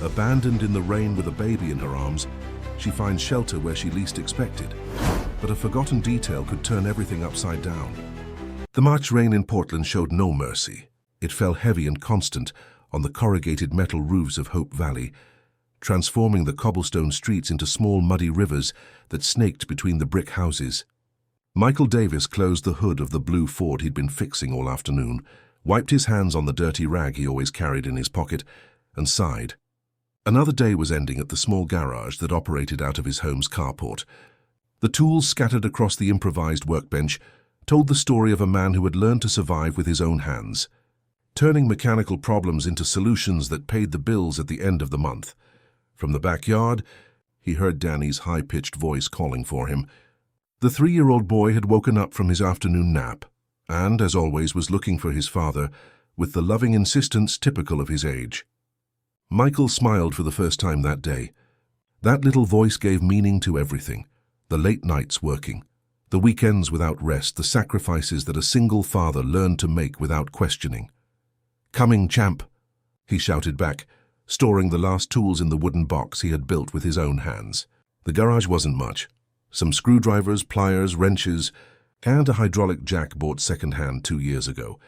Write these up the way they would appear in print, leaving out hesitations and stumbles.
Abandoned in the rain with a baby in her arms, she finds shelter where she least expected. But a forgotten detail could turn everything upside down. The March rain in Portland showed no mercy. It fell heavy and constant on the corrugated metal roofs of Hope Valley, transforming the cobblestone streets into small muddy rivers that snaked between the brick houses. Michael Davis closed the hood of the blue Ford he'd been fixing all afternoon, wiped his hands on the dirty rag he always carried in his pocket, and sighed. Another day was ending at the small garage that operated out of his home's carport. The tools scattered across the improvised workbench told the story of a man who had learned to survive with his own hands, turning mechanical problems into solutions that paid the bills at the end of the month. From the backyard, he heard Danny's high-pitched voice calling for him. The 3-year-old boy had woken up from his afternoon nap and, as always, was looking for his father with the loving insistence typical of his age. Michael smiled for the first time that day. That little voice gave meaning to everything: the late nights working, the weekends without rest, the sacrifices that a single father learned to make without questioning. "Coming, champ," he shouted back, storing the last tools in the wooden box he had built with his own hands. The garage wasn't much. Some screwdrivers, pliers, wrenches, and a hydraulic jack bought second-hand 2 years ago.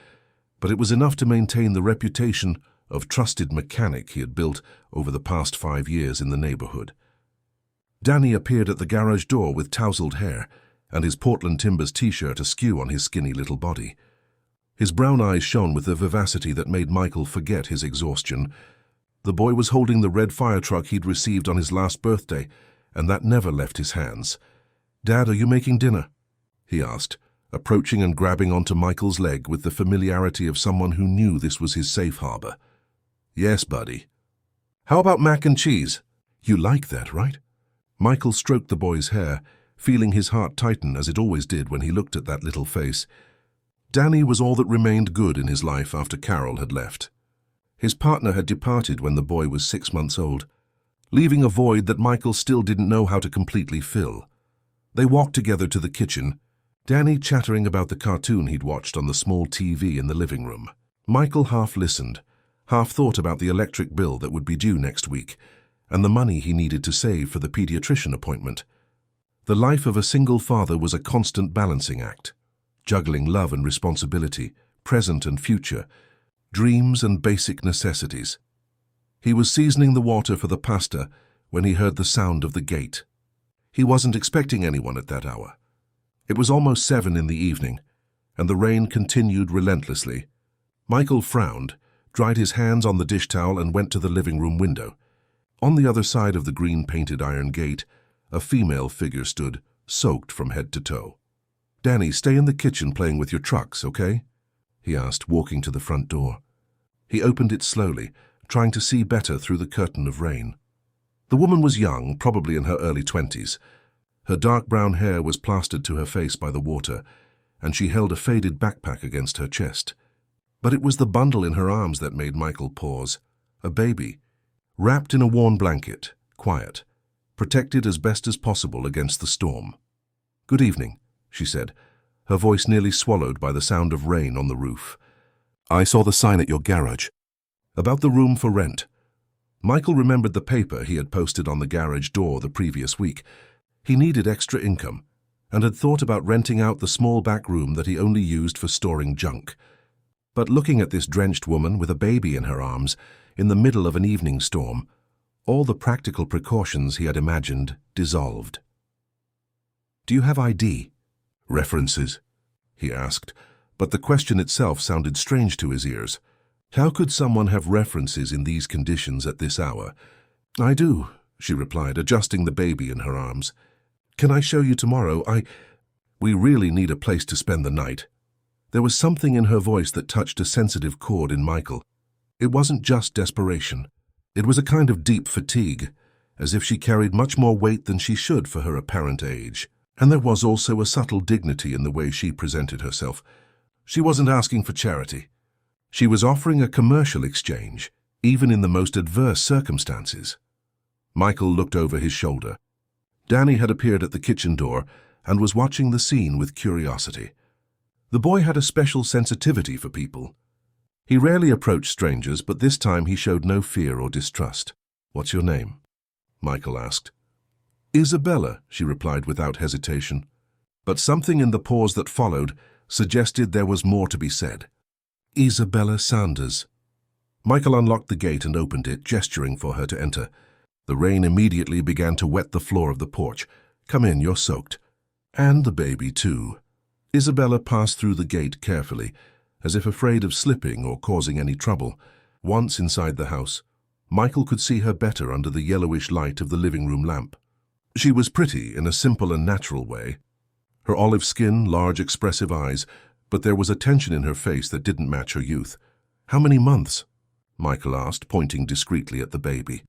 But it was enough to maintain the reputation of trusted mechanic he had built over the past 5 years in the neighborhood. Danny appeared at the garage door with tousled hair and his Portland Timbers t-shirt askew on his skinny little body. His brown eyes shone with a vivacity that made Michael forget his exhaustion. The boy was holding the red fire truck he'd received on his last birthday, and that never left his hands. "Dad, are you making dinner?" he asked, approaching and grabbing onto Michael's leg with the familiarity of someone who knew this was his safe harbor. "Yes, buddy." "How about mac and cheese? You like that, right?" Michael stroked the boy's hair, feeling his heart tighten as it always did when he looked at that little face. Danny was all that remained good in his life after Carol had left. His partner had departed when the boy was 6 months old, leaving a void that Michael still didn't know how to completely fill. They walked together to the kitchen, Danny chattering about the cartoon he'd watched on the small TV in the living room. Michael half listened, half thought about the electric bill that would be due next week, and the money he needed to save for the pediatrician appointment. The life of a single father was a constant balancing act, juggling love and responsibility, present and future, dreams and basic necessities. He was seasoning the water for the pasta when he heard the sound of the gate. He wasn't expecting anyone at that hour. It was almost 7 in the evening, and the rain continued relentlessly. Michael frowned, dried his hands on the dish towel and went to the living room window. On the other side of the green-painted iron gate, a female figure stood, soaked from head to toe. "Danny, stay in the kitchen playing with your trucks, okay?" he asked, walking to the front door. He opened it slowly, trying to see better through the curtain of rain. The woman was young, probably in her early 20s. Her dark brown hair was plastered to her face by the water, and she held a faded backpack against her chest. But it was the bundle in her arms that made Michael pause. A baby, wrapped in a worn blanket, quiet, protected as best as possible against the storm. "Good evening," she said, her voice nearly swallowed by the sound of rain on the roof. "I saw the sign at your garage about the room for rent." Michael remembered the paper he had posted on the garage door the previous week. He needed extra income and had thought about renting out the small back room that he only used for storing junk. But looking at this drenched woman with a baby in her arms, in the middle of an evening storm, all the practical precautions he had imagined dissolved. "Do you have ID? References?" he asked, but the question itself sounded strange to his ears. How could someone have references in these conditions at this hour? "I do," she replied, adjusting the baby in her arms. "Can I show you tomorrow? We really need a place to spend the night." There was something in her voice that touched a sensitive chord in Michael. It wasn't just desperation. It was a kind of deep fatigue, as if she carried much more weight than she should for her apparent age. And there was also a subtle dignity in the way she presented herself. She wasn't asking for charity. She was offering a commercial exchange, even in the most adverse circumstances. Michael looked over his shoulder. Danny had appeared at the kitchen door and was watching the scene with curiosity. The boy had a special sensitivity for people. He rarely approached strangers, but this time he showed no fear or distrust. "What's your name?" Michael asked. "Isabella," she replied without hesitation. But something in the pause that followed suggested there was more to be said. "Isabella Sanders." Michael unlocked the gate and opened it, gesturing for her to enter. The rain immediately began to wet the floor of the porch. "Come in, you're soaked." "And the baby, too." Isabella passed through the gate carefully, as if afraid of slipping or causing any trouble. Once inside the house, Michael could see her better under the yellowish light of the living room lamp. She was pretty in a simple and natural way. Her olive skin, large expressive eyes, but there was a tension in her face that didn't match her youth. "How many months?" Michael asked, pointing discreetly at the baby.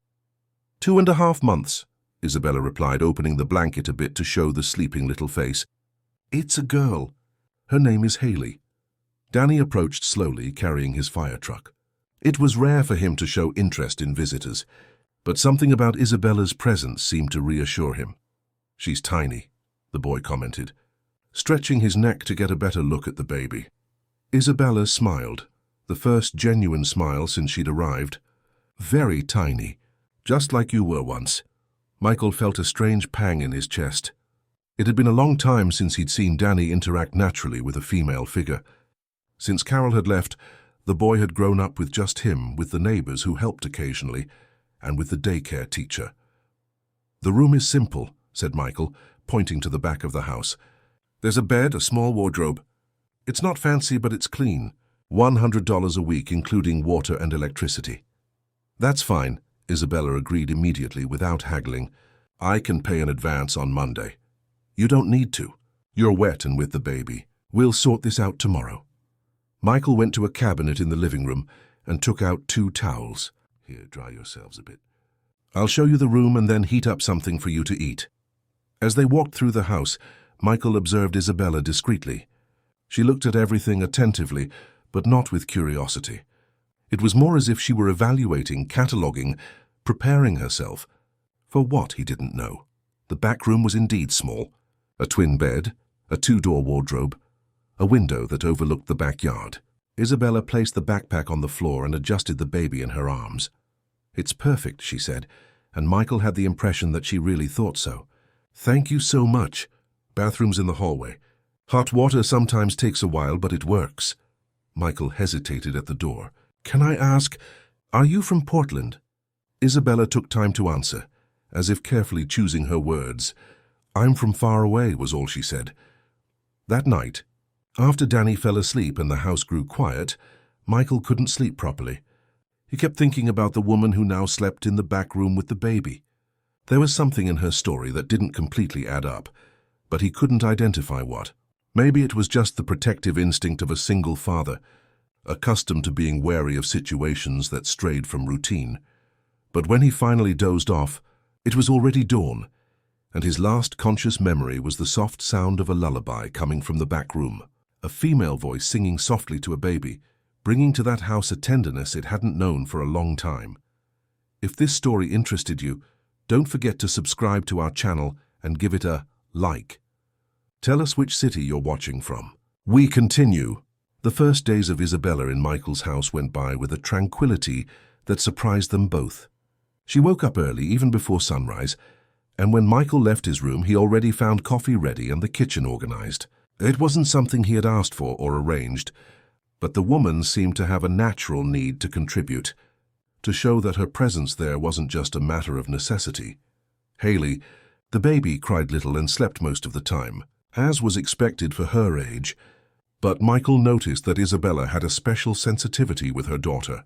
2.5 months, Isabella replied, opening the blanket a bit to show the sleeping little face. "It's a girl. Her name is Haley." Danny approached slowly, carrying his fire truck. It was rare for him to show interest in visitors, but something about Isabella's presence seemed to reassure him. "She's tiny," the boy commented, stretching his neck to get a better look at the baby. Isabella smiled, the first genuine smile since she'd arrived. "Very tiny, just like you were once." Michael felt a strange pang in his chest. It had been a long time since he'd seen Danny interact naturally with a female figure. Since Carol had left, the boy had grown up with just him, with the neighbors who helped occasionally, and with the daycare teacher. "The room is simple," said Michael, pointing to the back of the house. "There's a bed, a small wardrobe. It's not fancy, but it's clean. $100 a week, including water and electricity." "That's fine," Isabella agreed immediately without haggling. "I can pay in advance on Monday." "You don't need to. You're wet and with the baby. We'll sort this out tomorrow." Michael went to a cabinet in the living room and took out 2 towels. "Here, dry yourselves a bit. I'll show you the room and then heat up something for you to eat." As they walked through the house, Michael observed Isabella discreetly. She looked at everything attentively, but not with curiosity. It was more as if she were evaluating, cataloguing, preparing herself. For what, he didn't know. The back room was indeed small. A twin bed, a 2-door wardrobe, a window that overlooked the backyard. Isabella placed the backpack on the floor and adjusted the baby in her arms. "It's perfect," she said, and Michael had the impression that she really thought so. "Thank you so much. Bathroom's in the hallway. Hot water sometimes takes a while, but it works." Michael hesitated at the door. "Can I ask, are you from Portland?" Isabella took time to answer, as if carefully choosing her words. "I'm from far away," was all she said. That night, after Danny fell asleep and the house grew quiet, Michael couldn't sleep properly. He kept thinking about the woman who now slept in the back room with the baby. There was something in her story that didn't completely add up, but he couldn't identify what. Maybe it was just the protective instinct of a single father, accustomed to being wary of situations that strayed from routine. But when he finally dozed off, it was already dawn, and his last conscious memory was the soft sound of a lullaby coming from the back room. A female voice singing softly to a baby, bringing to that house a tenderness it hadn't known for a long time. If this story interested you, don't forget to subscribe to our channel and give it a like. Tell us which city you're watching from. We continue. The first days of Isabella in Michael's house went by with a tranquility that surprised them both. She woke up early, even before sunrise, and when Michael left his room, he already found coffee ready and the kitchen organized. It wasn't something he had asked for or arranged, but the woman seemed to have a natural need to contribute, to show that her presence there wasn't just a matter of necessity. Haley, the baby, cried little and slept most of the time, as was expected for her age, but Michael noticed that Isabella had a special sensitivity with her daughter.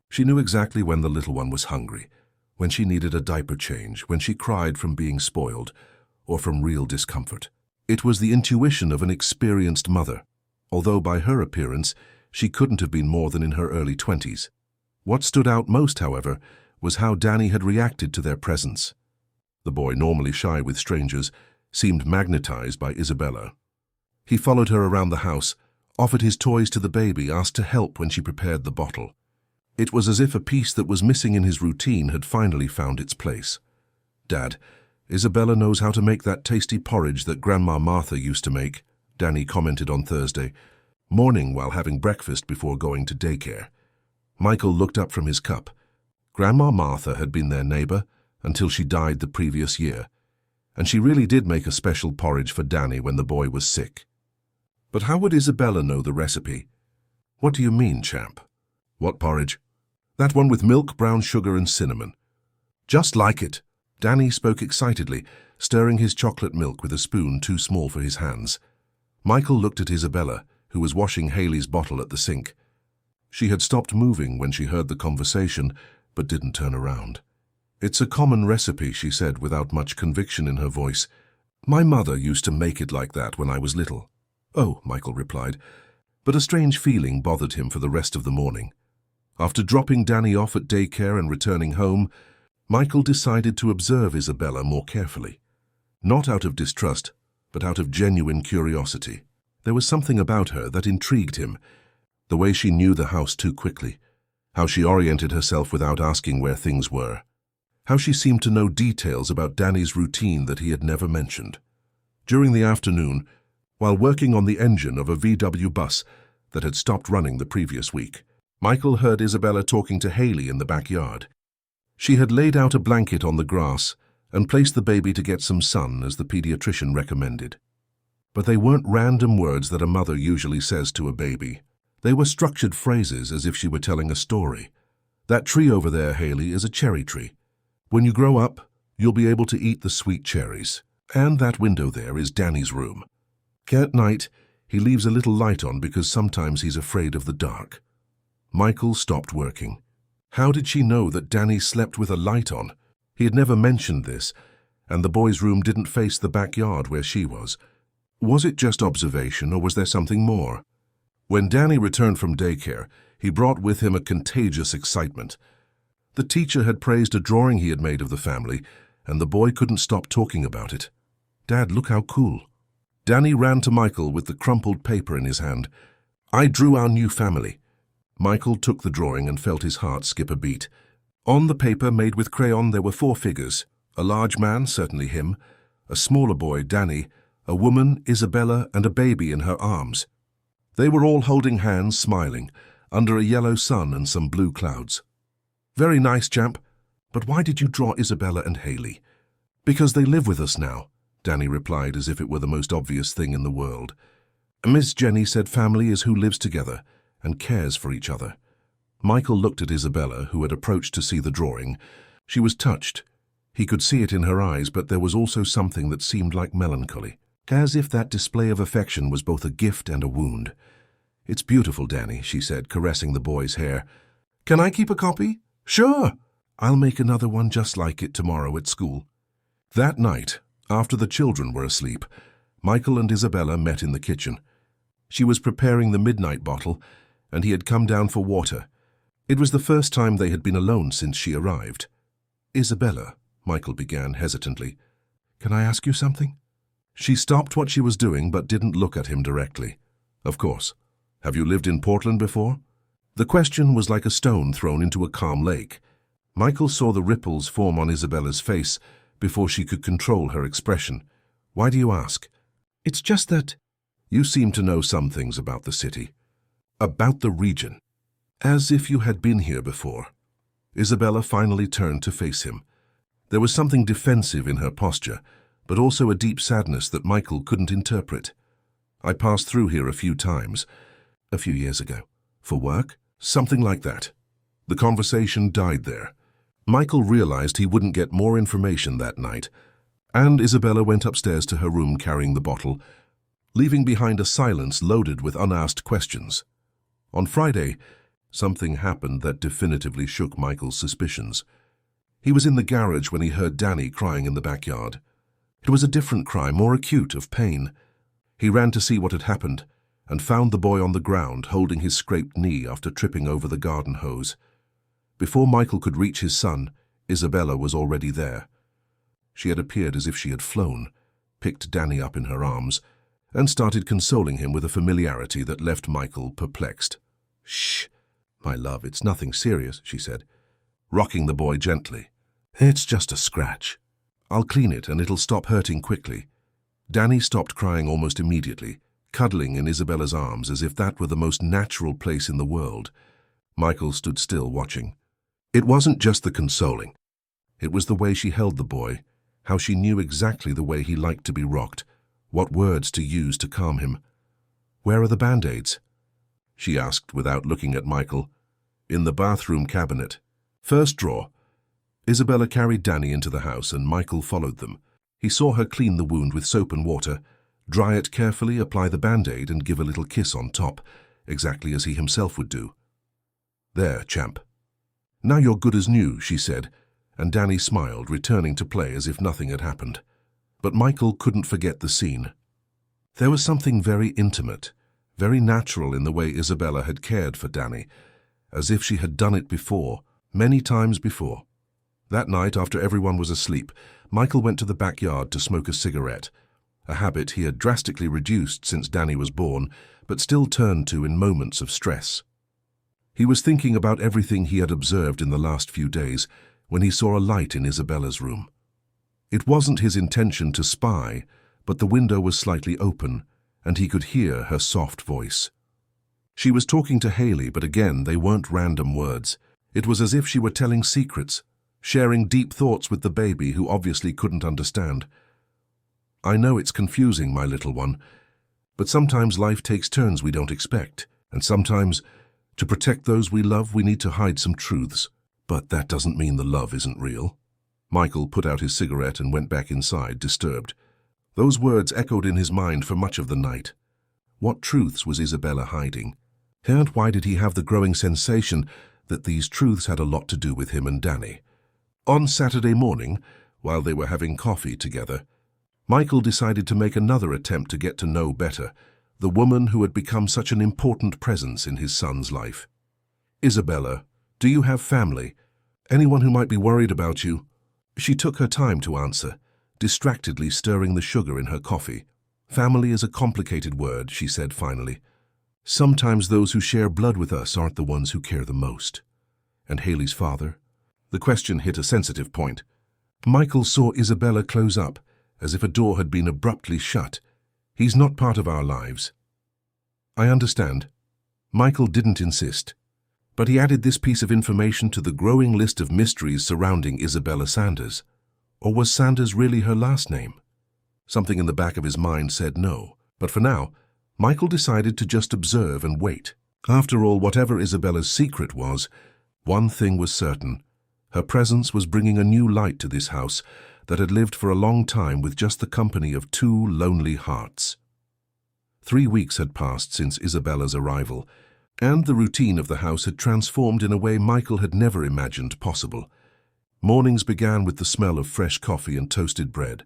She knew exactly when the little one was hungry, when she needed a diaper change, when she cried from being spoiled, or from real discomfort. It was the intuition of an experienced mother, although by her appearance she couldn't have been more than in her early 20s. What stood out most, however, was how Danny had reacted to their presence. The boy, normally shy with strangers, seemed magnetized by Isabella. He followed her around the house, offered his toys to the baby, asked to help when she prepared the bottle. It was as if a piece that was missing in his routine had finally found its place. "Dad, Isabella knows how to make that tasty porridge that Grandma Martha used to make," Danny commented on Thursday morning while having breakfast before going to daycare. Michael looked up from his cup. Grandma Martha had been their neighbor until she died the previous year, and she really did make a special porridge for Danny when the boy was sick. But how would Isabella know the recipe? What do you mean, champ? What porridge? That one with milk, brown sugar, and cinnamon. Just like it. Danny spoke excitedly, stirring his chocolate milk with a spoon too small for his hands. Michael looked at Isabella, who was washing Haley's bottle at the sink. She had stopped moving when she heard the conversation, but didn't turn around. It's a common recipe, she said without much conviction in her voice. My mother used to make it like that when I was little. Oh, Michael replied, but a strange feeling bothered him for the rest of the morning. After dropping Danny off at daycare and returning home, Michael decided to observe Isabella more carefully. Not out of distrust, but out of genuine curiosity. There was something about her that intrigued him. The way she knew the house too quickly, how she oriented herself without asking where things were, how she seemed to know details about Danny's routine that he had never mentioned. During the afternoon, while working on the engine of a VW bus that had stopped running the previous week, Michael heard Isabella talking to Haley in the backyard. She had laid out a blanket on the grass and placed the baby to get some sun as the pediatrician recommended. But they weren't random words that a mother usually says to a baby. They were structured phrases as if she were telling a story. That tree over there, Haley, is a cherry tree. When you grow up, you'll be able to eat the sweet cherries. And that window there is Danny's room. At night, he leaves a little light on because sometimes he's afraid of the dark. Michael stopped working. How did she know that Danny slept with a light on? He had never mentioned this, and the boy's room didn't face the backyard where she was. Was it just observation, or was there something more? When Danny returned from daycare, he brought with him a contagious excitement. The teacher had praised a drawing he had made of the family, and the boy couldn't stop talking about it. Dad, look how cool. Danny ran to Michael with the crumpled paper in his hand. I drew our new family. Michael took the drawing and felt his heart skip a beat. On the paper made with crayon there were 4 figures. A large man, certainly him, a smaller boy, Danny, a woman, Isabella, and a baby in her arms. They were all holding hands, smiling, under a yellow sun and some blue clouds. Very nice, champ. But why did you draw Isabella and Haley? Because they live with us now, Danny replied as if it were the most obvious thing in the world. Miss Jenny said family is who lives together and cares for each other. Michael looked at Isabella, who had approached to see the drawing. She was touched. He could see it in her eyes, but there was also something that seemed like melancholy, as if that display of affection was both a gift and a wound. It's beautiful, Danny, she said, caressing the boy's hair. Can I keep a copy? Sure. I'll make another one just like it tomorrow at school. That night, after the children were asleep, Michael and Isabella met in the kitchen. She was preparing the midnight bottle, and he had come down for water. It was the first time they had been alone since she arrived. Isabella, Michael began hesitantly, can I ask you something? She stopped what she was doing but didn't look at him directly. Of course. Have you lived in Portland before? The question was like a stone thrown into a calm lake. Michael saw the ripples form on Isabella's face before she could control her expression. Why do you ask? It's just that you seem to know some things about the city. About the region. As if you had been here before. Isabella finally turned to face him. There was something defensive in her posture, but also a deep sadness that Michael couldn't interpret. I passed through here a few times, a few years ago. For work? Something like that. The conversation died there. Michael realized he wouldn't get more information that night, and Isabella went upstairs to her room carrying the bottle, leaving behind a silence loaded with unasked questions. On Friday, something happened that definitively shook Michael's suspicions. He was in the garage when he heard Danny crying in the backyard. It was a different cry, more acute, of pain. He ran to see what had happened and found the boy on the ground holding his scraped knee after tripping over the garden hose. Before Michael could reach his son, Isabella was already there. She had appeared as if she had flown, picked Danny up in her arms, and started consoling him with a familiarity that left Michael perplexed. Shh, my love, it's nothing serious, she said, rocking the boy gently. It's just a scratch. I'll clean it and it'll stop hurting quickly. Danny stopped crying almost immediately, cuddling in Isabella's arms as if that were the most natural place in the world. Michael stood still watching. It wasn't just the consoling. It was the way she held the boy, how she knew exactly the way he liked to be rocked, what words to use to calm him. "Where are the Band-Aids?" she asked without looking at Michael. "In the bathroom cabinet. First drawer." Isabella carried Danny into the house and Michael followed them. He saw her clean the wound with soap and water, dry it carefully, apply the Band-Aid and give a little kiss on top, exactly as he himself would do. "There, champ. Now you're good as new," she said, and Danny smiled, returning to play as if nothing had happened. But Michael couldn't forget the scene. There was something very intimate, very natural in the way Isabella had cared for Danny, as if she had done it before, many times before. That night, after everyone was asleep, Michael went to the backyard to smoke a cigarette, a habit he had drastically reduced since Danny was born, but still turned to in moments of stress. He was thinking about everything he had observed in the last few days when he saw a light in Isabella's room. It wasn't his intention to spy, but the window was slightly open, and he could hear her soft voice. She was talking to Haley, but again, they weren't random words. It was as if she were telling secrets, sharing deep thoughts with the baby who obviously couldn't understand. "I know it's confusing, my little one, but sometimes life takes turns we don't expect, and sometimes, to protect those we love, we need to hide some truths. But that doesn't mean the love isn't real." Michael put out his cigarette and went back inside, disturbed. Those words echoed in his mind for much of the night. What truths was Isabella hiding? And why did he have the growing sensation that these truths had a lot to do with him and Danny? On Saturday morning, while they were having coffee together, Michael decided to make another attempt to get to know better the woman who had become such an important presence in his son's life. "Isabella, do you have family? Anyone who might be worried about you?" She took her time to answer, distractedly stirring the sugar in her coffee. "Family is a complicated word," she said finally. "Sometimes those who share blood with us aren't the ones who care the most." "And Haley's father?" The question hit a sensitive point. Michael saw Isabella close up, as if a door had been abruptly shut. "He's not part of our lives." "I understand." Michael didn't insist, but he added this piece of information to the growing list of mysteries surrounding Isabella Sanders. Or was Sanders really her last name? Something in the back of his mind said no, but for now, Michael decided to just observe and wait. After all, whatever Isabella's secret was, one thing was certain. Her presence was bringing a new light to this house that had lived for a long time with just the company of two lonely hearts. 3 weeks had passed since Isabella's arrival, and the routine of the house had transformed in a way Michael had never imagined possible. Mornings began with the smell of fresh coffee and toasted bread.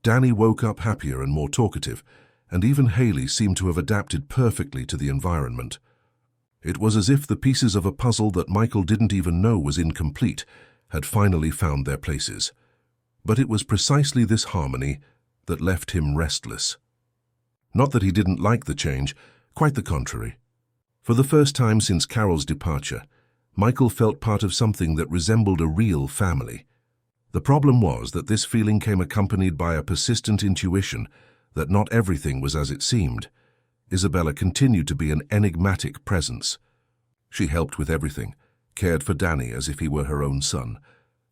Danny woke up happier and more talkative, and even Haley seemed to have adapted perfectly to the environment. It was as if the pieces of a puzzle that Michael didn't even know was incomplete had finally found their places. But it was precisely this harmony that left him restless. Not that he didn't like the change, quite the contrary. For the first time since Carol's departure, Michael felt part of something that resembled a real family. The problem was that this feeling came accompanied by a persistent intuition that not everything was as it seemed. Isabella continued to be an enigmatic presence. She helped with everything, cared for Danny as if he were her own son,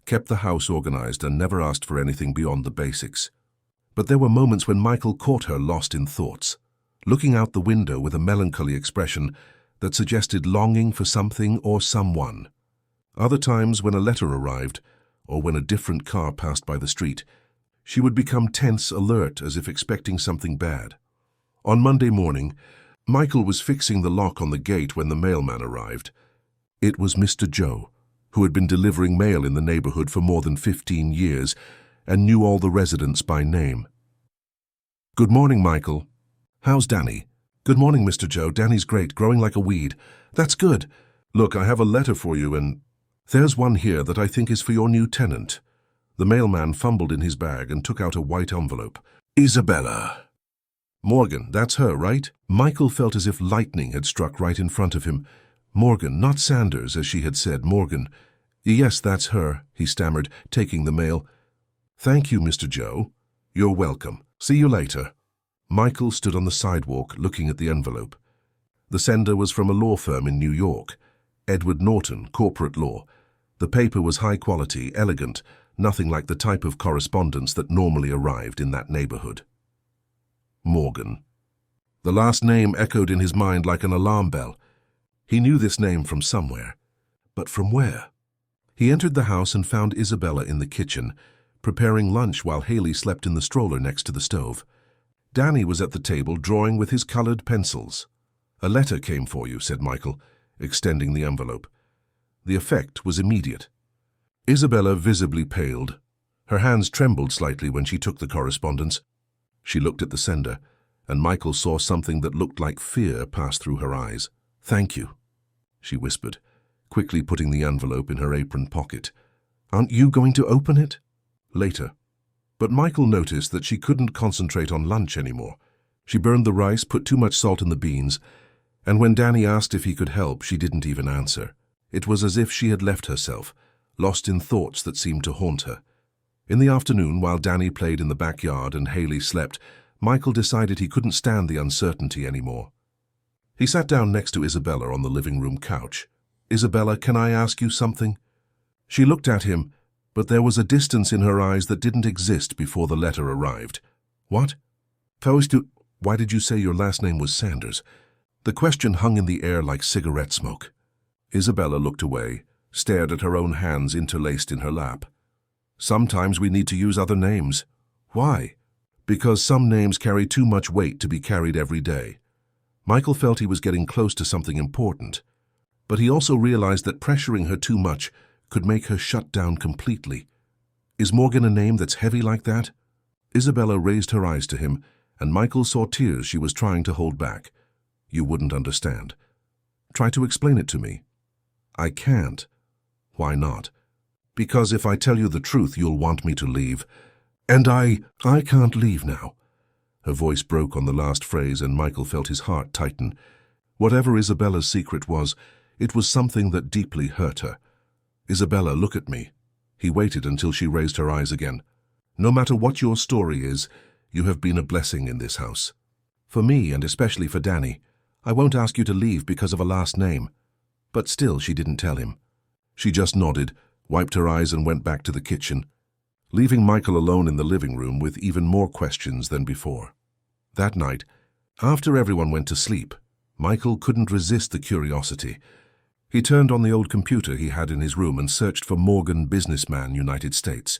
kept the house organized and never asked for anything beyond the basics. But there were moments when Michael caught her lost in thoughts, looking out the window with a melancholy expression that suggested longing for something or someone. Other times, when a letter arrived, or when a different car passed by the street, she would become tense, alert, as if expecting something bad. On Monday morning, Michael was fixing the lock on the gate when the mailman arrived. It was Mr. Joe, who had been delivering mail in the neighborhood for more than 15 years and knew all the residents by name. "Good morning, Michael. How's Danny?" "Good morning, Mr. Joe. Danny's great, growing like a weed." "That's good. Look, I have a letter for you, and there's one here that I think is for your new tenant." The mailman fumbled in his bag and took out a white envelope. "Isabella." "Morgan, that's her, right?" Michael felt as if lightning had struck right in front of him. Morgan, not Sanders, as she had said, Morgan. "Yes, that's her," he stammered, taking the mail. "Thank you, Mr. Joe. You're welcome. See you later." Michael stood on the sidewalk looking at the envelope. The sender was from a law firm in New York, Edward Norton, Corporate Law. The paper was high quality, elegant, nothing like the type of correspondence that normally arrived in that neighborhood. Morgan. The last name echoed in his mind like an alarm bell. He knew this name from somewhere. But from where? He entered the house and found Isabella in the kitchen, preparing lunch while Haley slept in the stroller next to the stove. Danny was at the table drawing with his colored pencils. "A letter came for you," said Michael, extending the envelope. The effect was immediate. Isabella visibly paled. Her hands trembled slightly when she took the correspondence. She looked at the sender, and Michael saw something that looked like fear pass through her eyes. "Thank you," she whispered, quickly putting the envelope in her apron pocket. "Aren't you going to open it?" "Later." But Michael noticed that she couldn't concentrate on lunch anymore. She burned the rice, put too much salt in the beans, and when Danny asked if he could help, she didn't even answer. It was as if she had left herself, lost in thoughts that seemed to haunt her. In the afternoon, while Danny played in the backyard and Haley slept, Michael decided he couldn't stand the uncertainty anymore. He sat down next to Isabella on the living room couch. "Isabella, can I ask you something?" She looked at him, but there was a distance in her eyes that didn't exist before the letter arrived. "What? Why did you say your last name was Sanders?" The question hung in the air like cigarette smoke. Isabella looked away, stared at her own hands interlaced in her lap. "Sometimes we need to use other names." "Why?" "Because some names carry too much weight to be carried every day." Michael felt he was getting close to something important, but he also realized that pressuring her too much could make her shut down completely. "Is Morgan a name that's heavy like that?" Isabella raised her eyes to him, and Michael saw tears she was trying to hold back. "You wouldn't understand." "Try to explain it to me." "I can't." "Why not?" "Because if I tell you the truth, you'll want me to leave. And I can't leave now." Her voice broke on the last phrase, and Michael felt his heart tighten. Whatever Isabella's secret was, it was something that deeply hurt her. "Isabella, look at me." He waited until she raised her eyes again. "No matter what your story is, you have been a blessing in this house. For me, and especially for Danny. I won't ask you to leave because of a last name." But still she didn't tell him. She just nodded, wiped her eyes and went back to the kitchen, leaving Michael alone in the living room with even more questions than before. That night, after everyone went to sleep, Michael couldn't resist the curiosity. He turned on the old computer he had in his room and searched for Morgan Businessman, United States.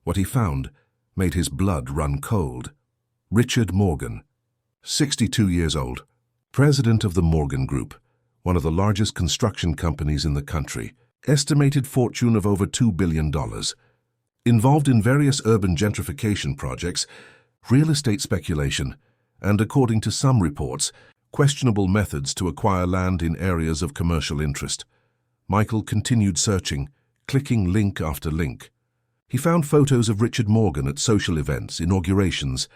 What he found made his blood run cold. Richard Morgan, 62 years old, president of the Morgan Group, one of the largest construction companies in the country, estimated fortune of over $2 billion. Involved in various urban gentrification projects, real estate speculation, and, according to some reports, questionable methods to acquire land in areas of commercial interest. Michael continued searching, clicking link after link. He found photos of Richard Morgan at social events, inaugurations,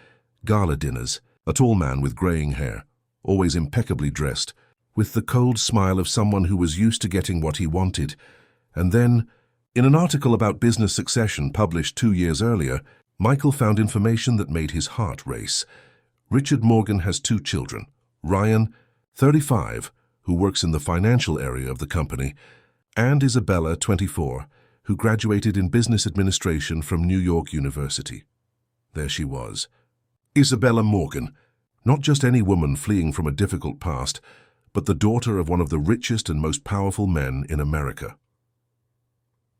gala dinners, a tall man with graying hair, always impeccably dressed, with the cold smile of someone who was used to getting what he wanted. And then, in an article about business succession published 2 years earlier, Michael found information that made his heart race. Richard Morgan has 2 children, Ryan, 35, who works in the financial area of the company, and Isabella, 24, who graduated in business administration from New York University. There she was. Isabella Morgan, not just any woman fleeing from a difficult past, but the daughter of one of the richest and most powerful men in America.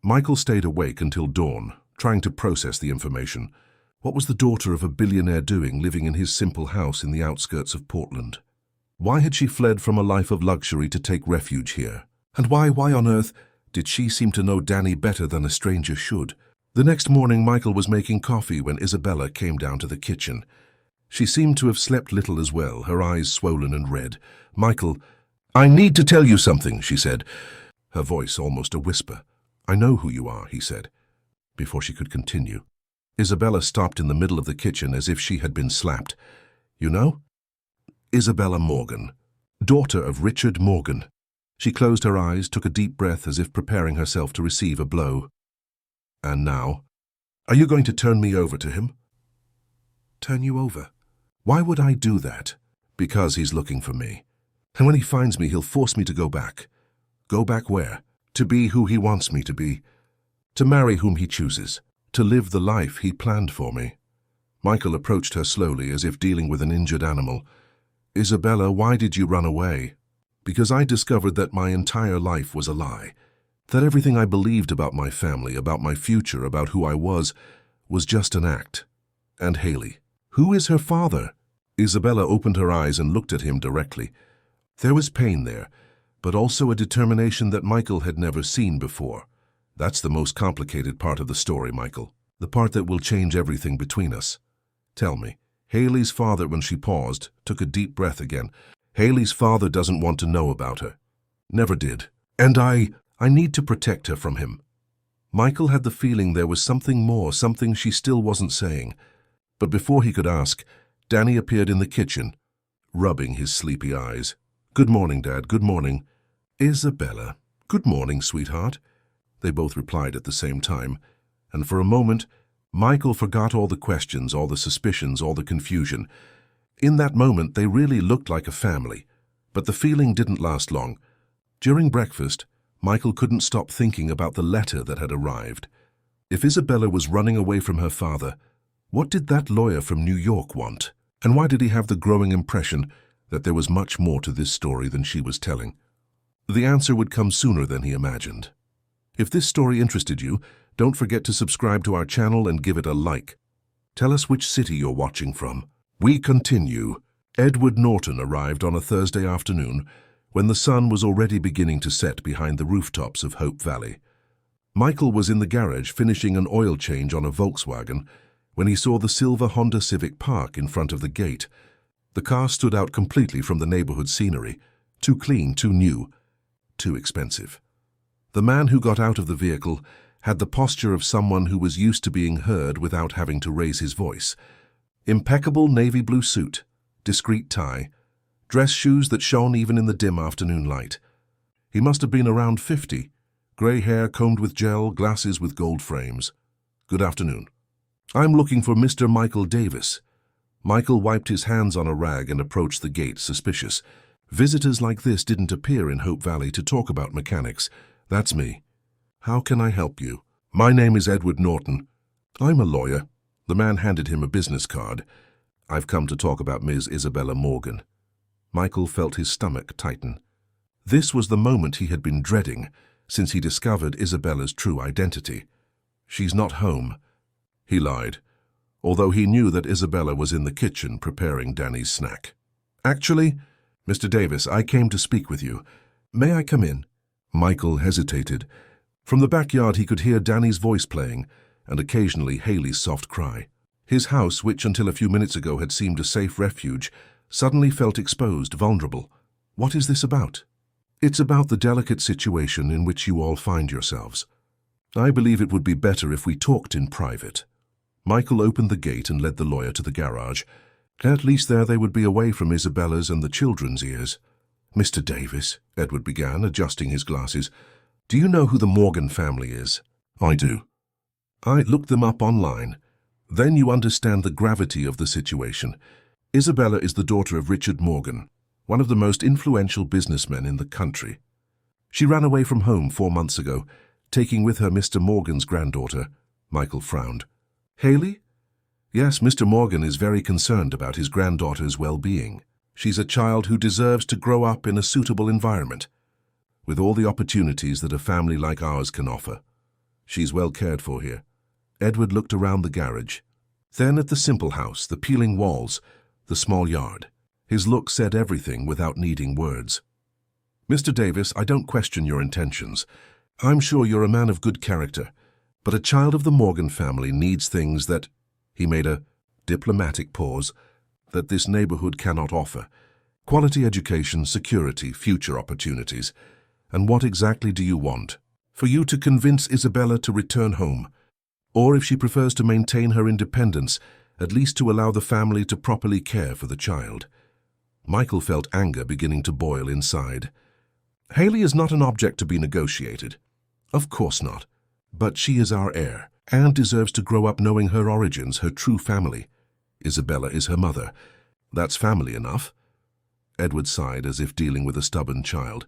Michael stayed awake until dawn, trying to process the information. What was the daughter of a billionaire doing living in his simple house in the outskirts of Portland? Why had she fled from a life of luxury to take refuge here? And why on earth did she seem to know Danny better than a stranger should? The next morning, Michael was making coffee when Isabella came down to the kitchen. She seemed to have slept little as well, her eyes swollen and red. "Michael, I need to tell you something," she said, her voice almost a whisper. "I know who you are," he said. Before she could continue, Isabella stopped in the middle of the kitchen as if she had been slapped. "You know? Isabella Morgan, daughter of Richard Morgan." She closed her eyes, took a deep breath as if preparing herself to receive a blow. "And now? Are you going to turn me over to him?" "Turn you over? Why would I do that?" "Because he's looking for me. And when he finds me, he'll force me to go back." "Go back where?" to be who he wants me to be, to marry whom he chooses, to live the life he planned for me. Michael approached her slowly, as if dealing with an injured animal. Isabella, why did you run away? Because I discovered that my entire life was a lie, that everything I believed about my family, about my future, about who I was just an act. And Haley, who is her father? Isabella opened her eyes and looked at him directly. There was pain there, but also a determination that Michael had never seen before. That's the most complicated part of the story, Michael. The part that will change everything between us. Tell me, Haley's father, when she paused, took a deep breath again. Haley's father doesn't want to know about her. Never did. And I need to protect her from him. Michael had the feeling there was something more, something she still wasn't saying. But before he could ask, Danny appeared in the kitchen, rubbing his sleepy eyes. Good morning, Dad. Good morning. Isabella. Good morning, sweetheart. They both replied at the same time, and for a moment, Michael forgot all the questions, all the suspicions, all the confusion. In that moment, they really looked like a family, but the feeling didn't last long. During breakfast, Michael couldn't stop thinking about the letter that had arrived. If Isabella was running away from her father, what did that lawyer from New York want? And why did he have the growing impression that there was much more to this story than she was telling? The answer would come sooner than he imagined. If this story interested you, don't forget to subscribe to our channel and give it a like. Tell us which city you're watching from. We continue. Edward Norton arrived on a Thursday afternoon when the sun was already beginning to set behind the rooftops of Hope Valley. Michael was in the garage finishing an oil change on a Volkswagen when he saw the silver Honda Civic park in front of the gate. The car stood out completely from the neighborhood scenery. Too clean, too new, too expensive. The man who got out of the vehicle had the posture of someone who was used to being heard without having to raise his voice. Impeccable navy blue suit, discreet tie, dress shoes that shone even in the dim afternoon light. He must have been around 50, gray hair combed with gel, glasses with gold frames. Good afternoon. I'm looking for Mr. Michael Davis. Michael wiped his hands on a rag and approached the gate, suspicious. Visitors like this didn't appear in Hope Valley to talk about mechanics. That's me. How can I help you? My name is Edward Norton. I'm a lawyer. The man handed him a business card. I've come to talk about Ms. Isabella Morgan. Michael felt his stomach tighten. This was the moment he had been dreading since he discovered Isabella's true identity. She's not home. He lied, although he knew that Isabella was in the kitchen preparing Danny's snack. Actually, Mr. Davis, I came to speak with you. May I come in? Michael hesitated. From the backyard he could hear Danny's voice playing, and occasionally Haley's soft cry. His house, which until a few minutes ago had seemed a safe refuge, suddenly felt exposed, vulnerable. What is this about? It's about the delicate situation in which you all find yourselves. I believe it would be better if we talked in private. Michael opened the gate and led the lawyer to the garage. At least there they would be away from Isabella's and the children's ears. Mr. Davis, Edward began, adjusting his glasses. Do you know who the Morgan family is? I do. I looked them up online. Then you understand the gravity of the situation. Isabella is the daughter of Richard Morgan, one of the most influential businessmen in the country. She ran away from home 4 months ago, taking with her Mr. Morgan's granddaughter. Michael frowned. Haley? Yes, Mr. Morgan is very concerned about his granddaughter's well-being. She's a child who deserves to grow up in a suitable environment, with all the opportunities that a family like ours can offer. She's well cared for here. Edward looked around the garage, then at the simple house, the peeling walls, the small yard. His look said everything without needing words. Mr. Davis, I don't question your intentions. I'm sure you're a man of good character, but a child of the Morgan family needs things that, he made a diplomatic pause, that this neighborhood cannot offer. Quality education, security, future opportunities. And what exactly do you want? For you to convince Isabella to return home? Or if she prefers to maintain her independence, at least to allow the family to properly care for the child? Michael felt anger beginning to boil inside. Haley is not an object to be negotiated. Of course not. But she is our heir, and deserves to grow up knowing her origins, her true family. Isabella is her mother. That's family enough. Edward sighed as if dealing with a stubborn child.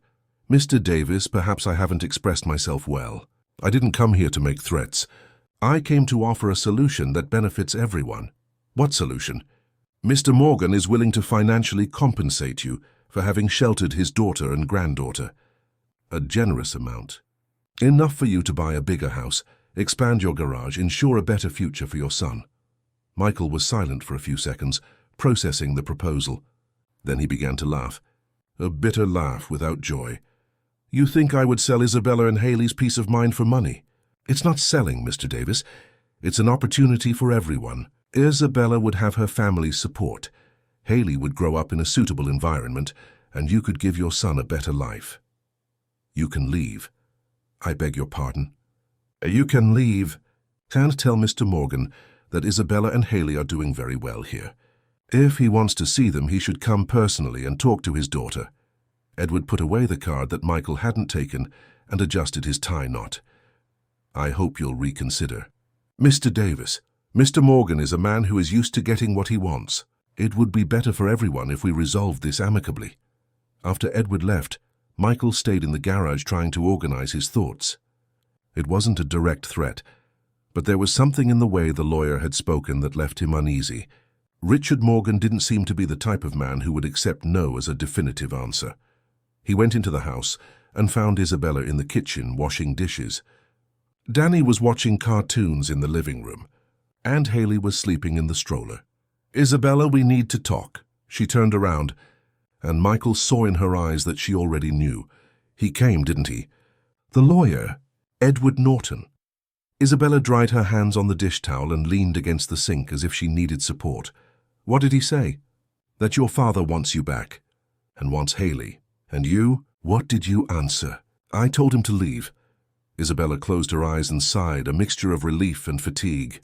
Mr. Davis, perhaps I haven't expressed myself well. I didn't come here to make threats. I came to offer a solution that benefits everyone. What solution? Mr. Morgan is willing to financially compensate you for having sheltered his daughter and granddaughter. A generous amount. Enough for you to buy a bigger house, expand your garage, ensure a better future for your son. Michael was silent for a few seconds, processing the proposal. Then he began to laugh. A bitter laugh without joy. You think I would sell Isabella and Haley's peace of mind for money? It's not selling, Mr. Davis. It's an opportunity for everyone. Isabella would have her family's support. Haley would grow up in a suitable environment, and you could give your son a better life. You can leave. I beg your pardon. You can leave. And tell Mr. Morgan that Isabella and Haley are doing very well here. If he wants to see them, he should come personally and talk to his daughter. Edward put away the card that Michael hadn't taken and adjusted his tie knot. I hope you'll reconsider. Mr. Davis, Mr. Morgan is a man who is used to getting what he wants. It would be better for everyone if we resolved this amicably. After Edward left, Michael stayed in the garage trying to organize his thoughts. It wasn't a direct threat, but there was something in the way the lawyer had spoken that left him uneasy. Richard Morgan didn't seem to be the type of man who would accept no as a definitive answer. He went into the house and found Isabella in the kitchen washing dishes. Danny was watching cartoons in the living room, and Haley was sleeping in the stroller. Isabella, we need to talk. She turned around, and Michael saw in her eyes that she already knew. He came, didn't he? The lawyer, Edward Norton. Isabella dried her hands on the dish towel and leaned against the sink as if she needed support. What did he say? That your father wants you back, and wants Haley. And you? What did you answer? I told him to leave. Isabella closed her eyes and sighed, a mixture of relief and fatigue.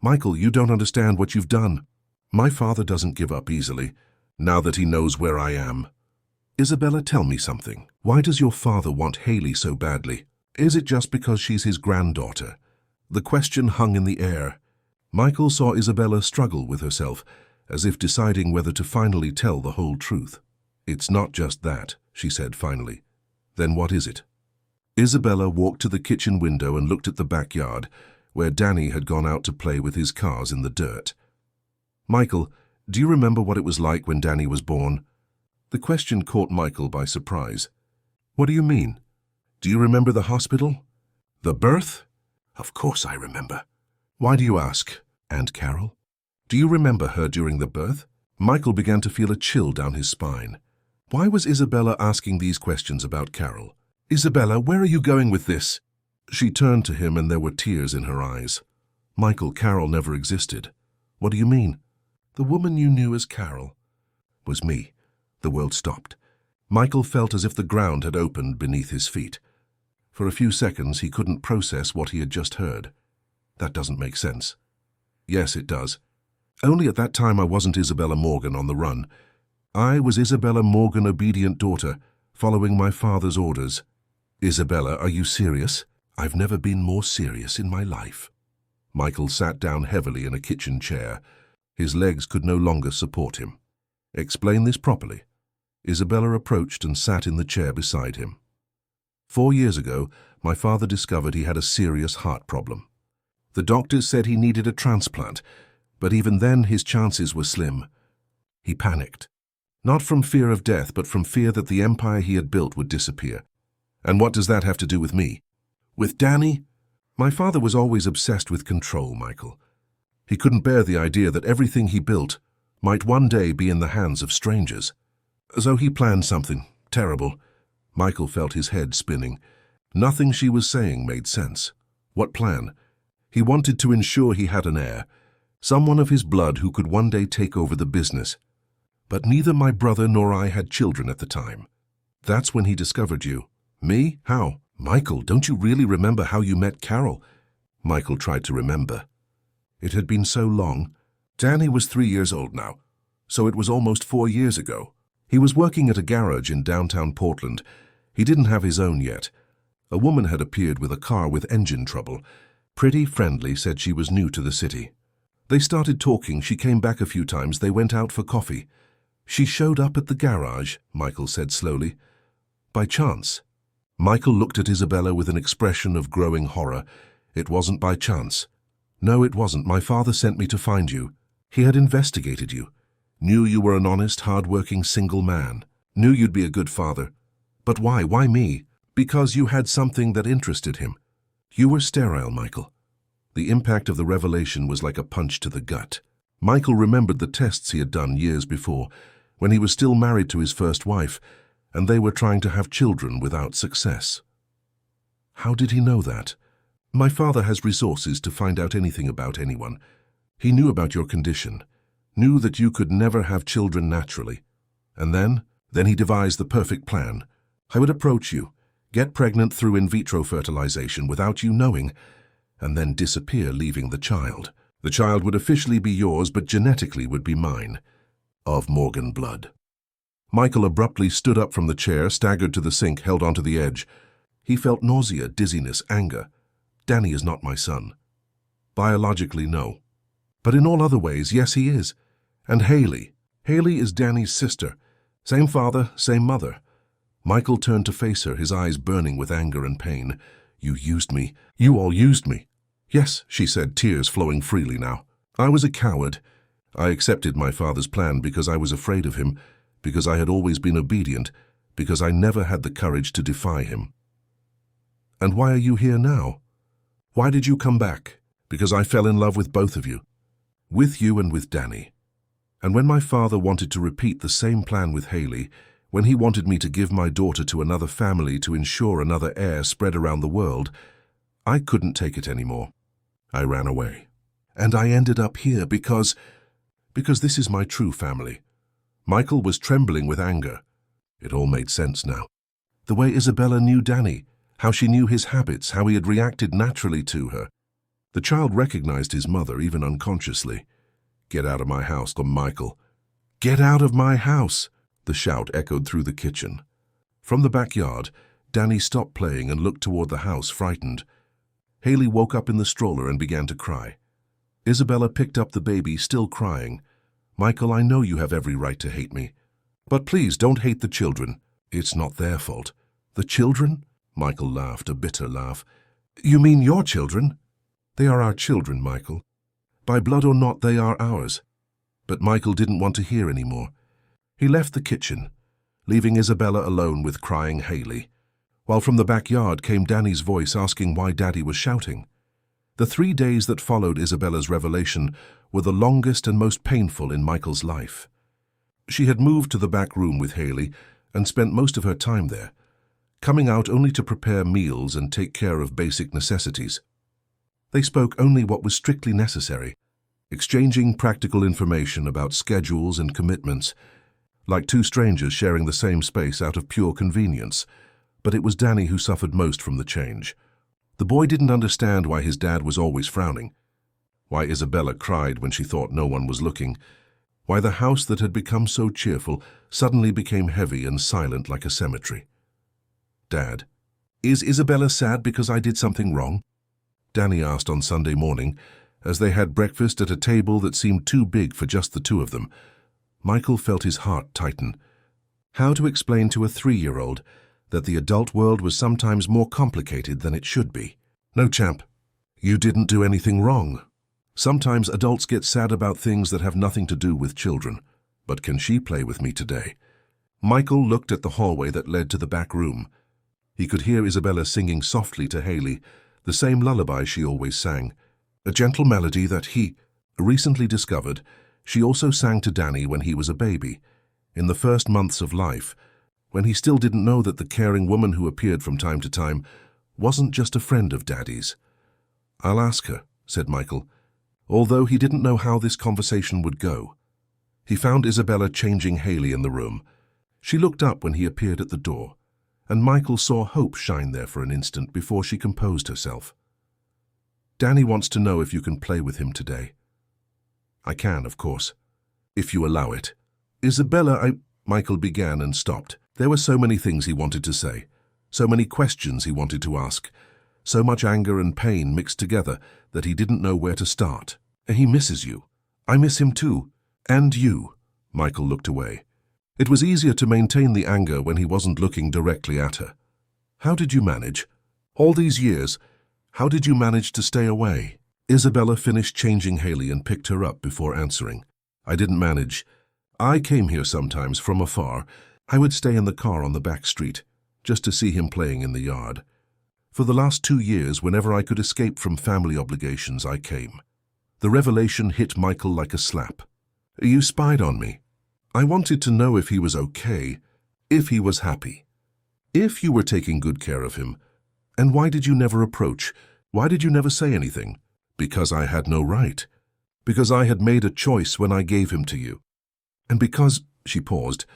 Michael, you don't understand what you've done. My father doesn't give up easily, now that he knows where I am. Isabella, tell me something. Why does your father want Haley so badly? Is it just because she's his granddaughter? The question hung in the air. Michael saw Isabella struggle with herself, as if deciding whether to finally tell the whole truth. It's not just that, she said finally. Then what is it? Isabella walked to the kitchen window and looked at the backyard, where Danny had gone out to play with his cars in the dirt. Michael, do you remember what it was like when Danny was born? The question caught Michael by surprise. What do you mean? Do you remember the hospital? The birth? Of course I remember. Why do you ask? And Carol? Do you remember her during the birth? Michael began to feel a chill down his spine. Why was Isabella asking these questions about Carol? Isabella, where are you going with this? She turned to him and there were tears in her eyes. Michael, Carol never existed. What do you mean? The woman you knew as Carol was me. The world stopped. Michael felt as if the ground had opened beneath his feet. For a few seconds he couldn't process what he had just heard. That doesn't make sense. Yes, it does. Only at that time I wasn't Isabella Morgan on the run. I was Isabella Morgan, obedient daughter, following my father's orders. Isabella, are you serious? I've never been more serious in my life. Michael sat down heavily in a kitchen chair. His legs could no longer support him. Explain this properly. Isabella approached and sat in the chair beside him. 4 years ago, my father discovered he had a serious heart problem. The doctors said he needed a transplant, but even then his chances were slim. He panicked. Not from fear of death, but from fear that the empire he had built would disappear. And what does that have to do with me? With Danny? My father was always obsessed with control, Michael. He couldn't bear the idea that everything he built might one day be in the hands of strangers. So he planned something terrible. Michael felt his head spinning. Nothing she was saying made sense. What plan? He wanted to ensure he had an heir, someone of his blood who could one day take over the business. But neither my brother nor I had children at the time. That's when he discovered you. Me? How? Michael, don't you really remember how you met Carol? Michael tried to remember. It had been so long. Danny was 3 years old now, so it was almost 4 years ago. He was working at a garage in downtown Portland. He didn't have his own yet. A woman had appeared with a car with engine trouble. Pretty friendly, said she was new to the city. They started talking, she came back a few times, they went out for coffee. She showed up at the garage, Michael said slowly. By chance. Michael looked at Isabella with an expression of growing horror. It wasn't by chance. No, it wasn't. My father sent me to find you. He had investigated you. Knew you were an honest, hard-working single man. Knew you'd be a good father. But why? Why me? Because you had something that interested him. You were sterile, Michael. The impact of the revelation was like a punch to the gut. Michael remembered the tests he had done years before, when he was still married to his first wife, and they were trying to have children without success. How did he know that? My father has resources to find out anything about anyone. He knew about your condition, knew that you could never have children naturally. And then he devised the perfect plan. I would approach you, get pregnant through in vitro fertilization without you knowing, and then disappear, leaving the child. The child would officially be yours, but genetically would be mine, of Morgan blood. Michael abruptly stood up from the chair, staggered to the sink, held onto the edge. He felt nausea, dizziness, anger. Danny is not my son. Biologically, no. But in all other ways, yes, he is. And Haley. Haley is Danny's sister. Same father, same mother. Michael turned to face her, his eyes burning with anger and pain. You used me. You all used me. Yes, she said, tears flowing freely now. I was a coward. I accepted my father's plan because I was afraid of him, because I had always been obedient, because I never had the courage to defy him. And why are you here now? Why did you come back? Because I fell in love with both of you. With you and with Danny. And when my father wanted to repeat the same plan with Haley, when he wanted me to give my daughter to another family to ensure another heir spread around the world, I couldn't take it anymore. I ran away. And I ended up here because this is my true family. Michael was trembling with anger. It all made sense now. The way Isabella knew Danny, how she knew his habits, how he had reacted naturally to her. The child recognized his mother, even unconsciously. Get out of my house, Michael. Get out of my house! The shout echoed through the kitchen. From the backyard, Danny stopped playing and looked toward the house, frightened. Haley woke up in the stroller and began to cry. Isabella picked up the baby, still crying. Michael, I know you have every right to hate me. But please don't hate the children. It's not their fault. The children? Michael laughed, a bitter laugh. You mean your children? They are our children, Michael. By blood or not, they are ours. But Michael didn't want to hear any more. He left the kitchen, leaving Isabella alone with crying Haley, while from the backyard came Danny's voice asking why Daddy was shouting. The 3 days that followed Isabella's revelation were the longest and most painful in Michael's life. She had moved to the back room with Haley and spent most of her time there, coming out only to prepare meals and take care of basic necessities. They spoke only what was strictly necessary, exchanging practical information about schedules and commitments, like two strangers sharing the same space out of pure convenience. But it was Danny who suffered most from the change. The boy didn't understand why his dad was always frowning, why Isabella cried when she thought no one was looking, why the house that had become so cheerful suddenly became heavy and silent like a cemetery. Dad, is Isabella sad because I did something wrong? Danny asked on Sunday morning, as they had breakfast at a table that seemed too big for just the two of them. Michael felt his heart tighten. How to explain to a 3-year-old that the adult world was sometimes more complicated than it should be? No, champ, you didn't do anything wrong. Sometimes adults get sad about things that have nothing to do with children. But can she play with me today? Michael looked at the hallway that led to the back room. He could hear Isabella singing softly to Haley, the same lullaby she always sang, a gentle melody that he recently discovered she also sang to Danny when he was a baby, in the first months of life, when he still didn't know that the caring woman who appeared from time to time wasn't just a friend of Daddy's. I'll ask her, said Michael, although he didn't know how this conversation would go. He found Isabella changing Haley in the room. She looked up when he appeared at the door, and Michael saw hope shine there for an instant before she composed herself. Danny wants to know if you can play with him today. I can, of course, if you allow it. Isabella, Michael began and stopped. There were so many things he wanted to say, so many questions he wanted to ask, so much anger and pain mixed together that he didn't know where to start. He misses you. I miss him too. And you. Michael looked away. It was easier to maintain the anger when he wasn't looking directly at her. How did you manage? All these years, how did you manage to stay away? Isabella finished changing Haley and picked her up before answering. I didn't manage. I came here sometimes from afar. I would stay in the car on the back street, just to see him playing in the yard. For the last 2 years, whenever I could escape from family obligations, I came. The revelation hit Michael like a slap. You spied on me. I wanted to know if he was okay, if he was happy, if you were taking good care of him. And why did you never approach? Why did you never say anything? Because I had no right. Because I had made a choice when I gave him to you. And because, she paused,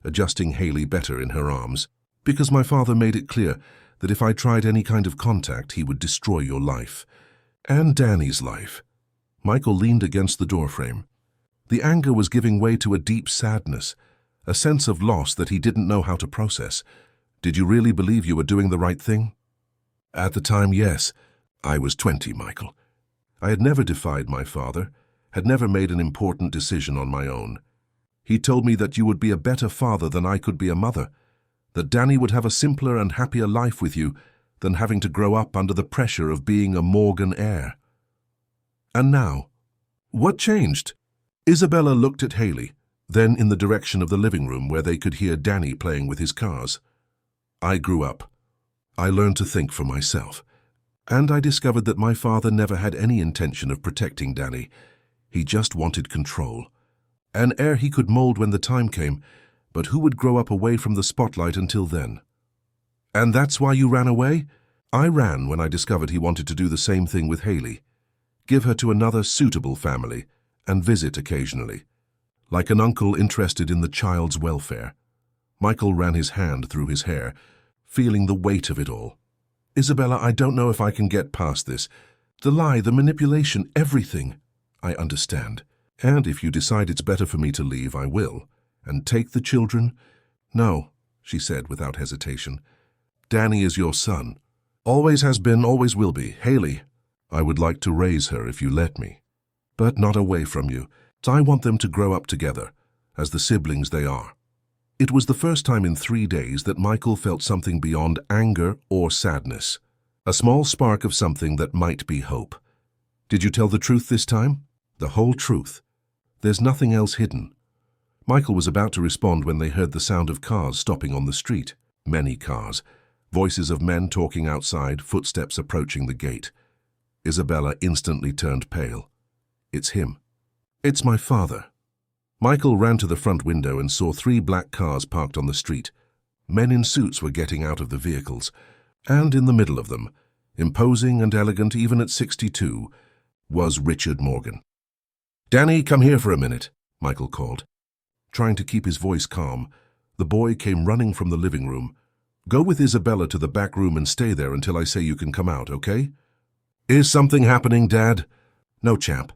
adjusting Haley better in her arms, because my father made it clear that if I tried any kind of contact, he would destroy your life. And Danny's life. Michael leaned against the doorframe. The anger was giving way to a deep sadness, a sense of loss that he didn't know how to process. Did you really believe you were doing the right thing? At the time, yes. I was 20, Michael. I had never defied my father, had never made an important decision on my own. He told me that you would be a better father than I could be a mother, that Danny would have a simpler and happier life with you than having to grow up under the pressure of being a Morgan heir. And now, what changed? Isabella looked at Haley, then in the direction of the living room where they could hear Danny playing with his cars. I grew up. I learned to think for myself. And I discovered that my father never had any intention of protecting Danny. He just wanted control. An heir he could mold when the time came, but who would grow up away from the spotlight until then? And that's why you ran away? I ran when I discovered he wanted to do the same thing with Haley. Give her to another suitable family and visit occasionally. Like an uncle interested in the child's welfare. Michael ran his hand through his hair, feeling the weight of it all. Isabella, I don't know if I can get past this. The lie, the manipulation, everything. I understand. And if you decide it's better for me to leave, I will. And take the children? No, she said without hesitation. Danny is your son. Always has been, always will be. Haley, I would like to raise her if you let me. But not away from you. I want them to grow up together, as the siblings they are. It was the first time in 3 days that Michael felt something beyond anger or sadness. A small spark of something that might be hope. Did you tell the truth this time? The whole truth. There's nothing else hidden. Michael was about to respond when they heard the sound of cars stopping on the street. Many cars. Voices of men talking outside, footsteps approaching the gate. Isabella instantly turned pale. It's him. It's my father. Michael ran to the front window and saw 3 black cars parked on the street. Men in suits were getting out of the vehicles, and in the middle of them, imposing and elegant even at 62, was Richard Morgan. Danny, come here for a minute, Michael called. Trying to keep his voice calm, the boy came running from the living room. Go with Isabella to the back room and stay there until I say you can come out, okay? Is something happening, Dad? No, champ.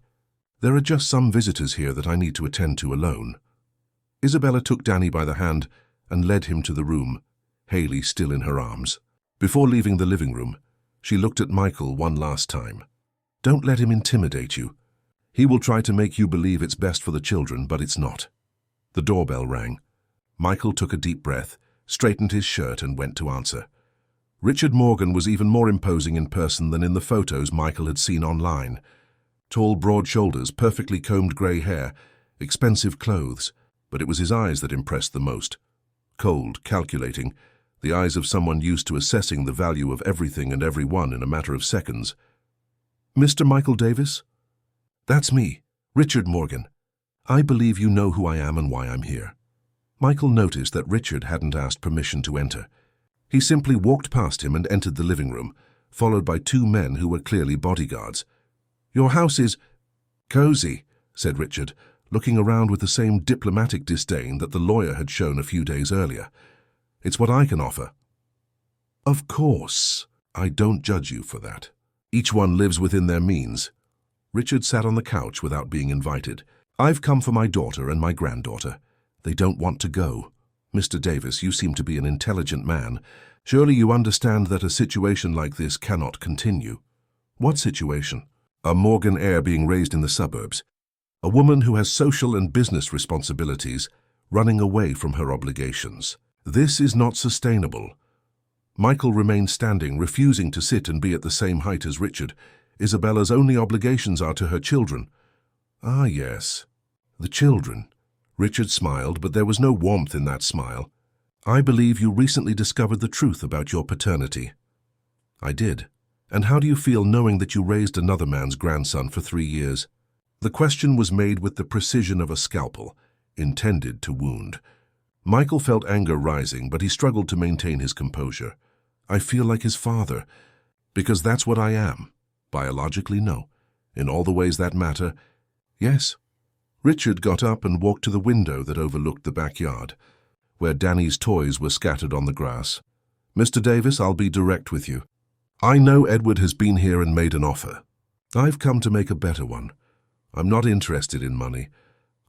There are just some visitors here that I need to attend to alone. Isabella took Danny by the hand and led him to the room, Haley still in her arms. Before leaving the living room, she looked at Michael one last time. Don't let him intimidate you. He will try to make you believe it's best for the children, but it's not. The doorbell rang. Michael took a deep breath, straightened his shirt and went to answer. Richard Morgan was even more imposing in person than in the photos Michael had seen online. Tall, broad shoulders, perfectly combed grey hair, expensive clothes, but it was his eyes that impressed the most. Cold, calculating, the eyes of someone used to assessing the value of everything and everyone in a matter of seconds. Mr. Michael Davis? That's me, Richard Morgan. I believe you know who I am and why I'm here. Michael noticed that Richard hadn't asked permission to enter. He simply walked past him and entered the living room, followed by 2 men who were clearly bodyguards. Your house is cozy, said Richard, looking around with the same diplomatic disdain that the lawyer had shown a few days earlier. It's what I can offer. Of course, I don't judge you for that. Each one lives within their means. Richard sat on the couch without being invited. I've come for my daughter and my granddaughter. They don't want to go. Mr. Davis, you seem to be an intelligent man. Surely you understand that a situation like this cannot continue. What situation? A Morgan heir being raised in the suburbs. A woman who has social and business responsibilities, running away from her obligations. This is not sustainable. Michael remained standing, refusing to sit and be at the same height as Richard. Isabella's only obligations are to her children. Ah, yes, the children. Richard smiled, but there was no warmth in that smile. I believe you recently discovered the truth about your paternity. I did. And how do you feel knowing that you raised another man's grandson for 3 years? The question was made with the precision of a scalpel, intended to wound. Michael felt anger rising, but he struggled to maintain his composure. I feel like his father, because that's what I am. Biologically, no. In all the ways that matter, yes. Richard got up and walked to the window that overlooked the backyard, where Danny's toys were scattered on the grass. Mr. Davis, I'll be direct with you. I know Edward has been here and made an offer. I've come to make a better one. I'm not interested in money.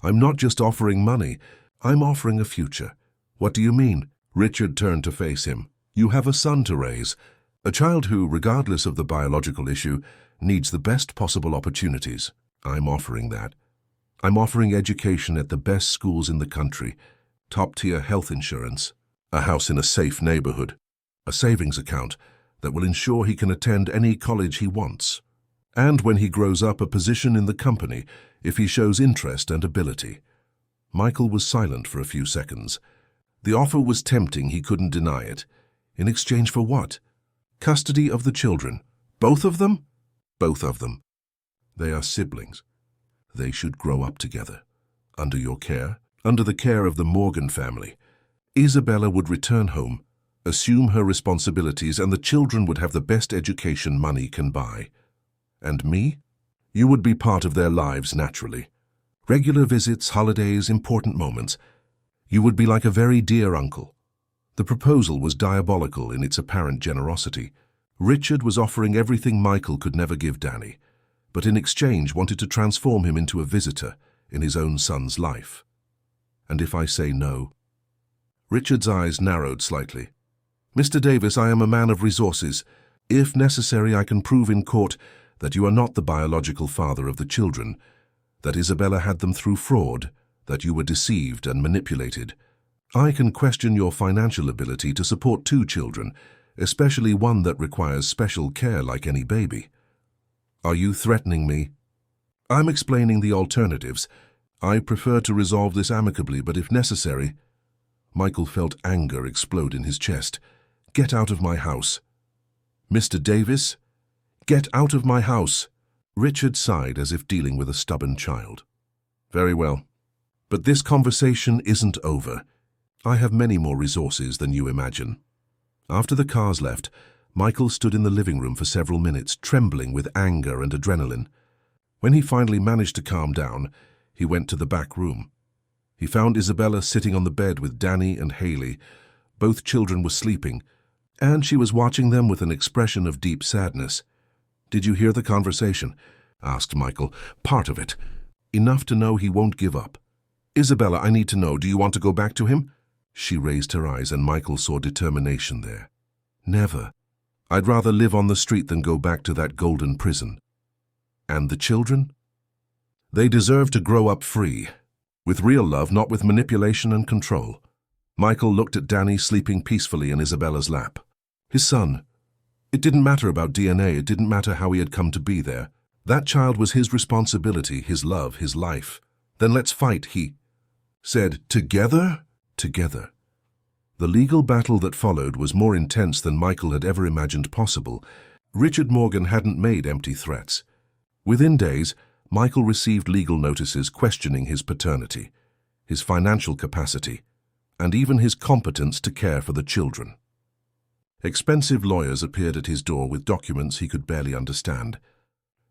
I'm not just offering money. I'm offering a future. What do you mean? Richard turned to face him. You have a son to raise, a child who, regardless of the biological issue, needs the best possible opportunities. I'm offering that. I'm offering education at the best schools in the country, top-tier health insurance, a house in a safe neighborhood, a savings account that will ensure he can attend any college he wants, and when he grows up, a position in the company if he shows interest and ability. Michael was silent for a few seconds. The offer was tempting, he couldn't deny it. In exchange for what? Custody of the children. Both of them? Both of them. They are siblings. They should grow up together. Under your care, under the care of the Morgan family. Isabella would return home, assume her responsibilities, and the children would have the best education money can buy. And me? You would be part of their lives naturally. Regular visits, holidays, important moments. You would be like a very dear uncle. The proposal was diabolical in its apparent generosity. Richard was offering everything Michael could never give Danny, but in exchange wanted to transform him into a visitor in his own son's life. And if I say no? Richard's eyes narrowed slightly. Mr. Davis, I am a man of resources. If necessary, I can prove in court that you are not the biological father of the children, that Isabella had them through fraud, that you were deceived and manipulated. I can question your financial ability to support 2 children, especially one that requires special care like any baby. Are you threatening me? I'm explaining the alternatives. I prefer to resolve this amicably, but if necessary... Michael felt anger explode in his chest. Get out of my house. Mr. Davis, get out of my house. Richard sighed as if dealing with a stubborn child. Very well. But this conversation isn't over. I have many more resources than you imagine. After the cars left, Michael stood in the living room for several minutes, trembling with anger and adrenaline. When he finally managed to calm down, he went to the back room. He found Isabella sitting on the bed with Danny and Haley. Both children were sleeping, and she was watching them with an expression of deep sadness. Did you hear the conversation? Asked Michael. Part of it. Enough to know he won't give up. Isabella, I need to know, do you want to go back to him? She raised her eyes, and Michael saw determination there. Never. I'd rather live on the street than go back to that golden prison. And the children? They deserve to grow up free, with real love, not with manipulation and control. Michael looked at Danny sleeping peacefully in Isabella's lap. His son. It didn't matter about DNA, it didn't matter how he had come to be there. That child was his responsibility, his love, his life. Then let's fight, he said. Together? Together. The legal battle that followed was more intense than Michael had ever imagined possible. Richard Morgan hadn't made empty threats. Within days, Michael received legal notices questioning his paternity, his financial capacity, and even his competence to care for the children. Expensive lawyers appeared at his door with documents he could barely understand,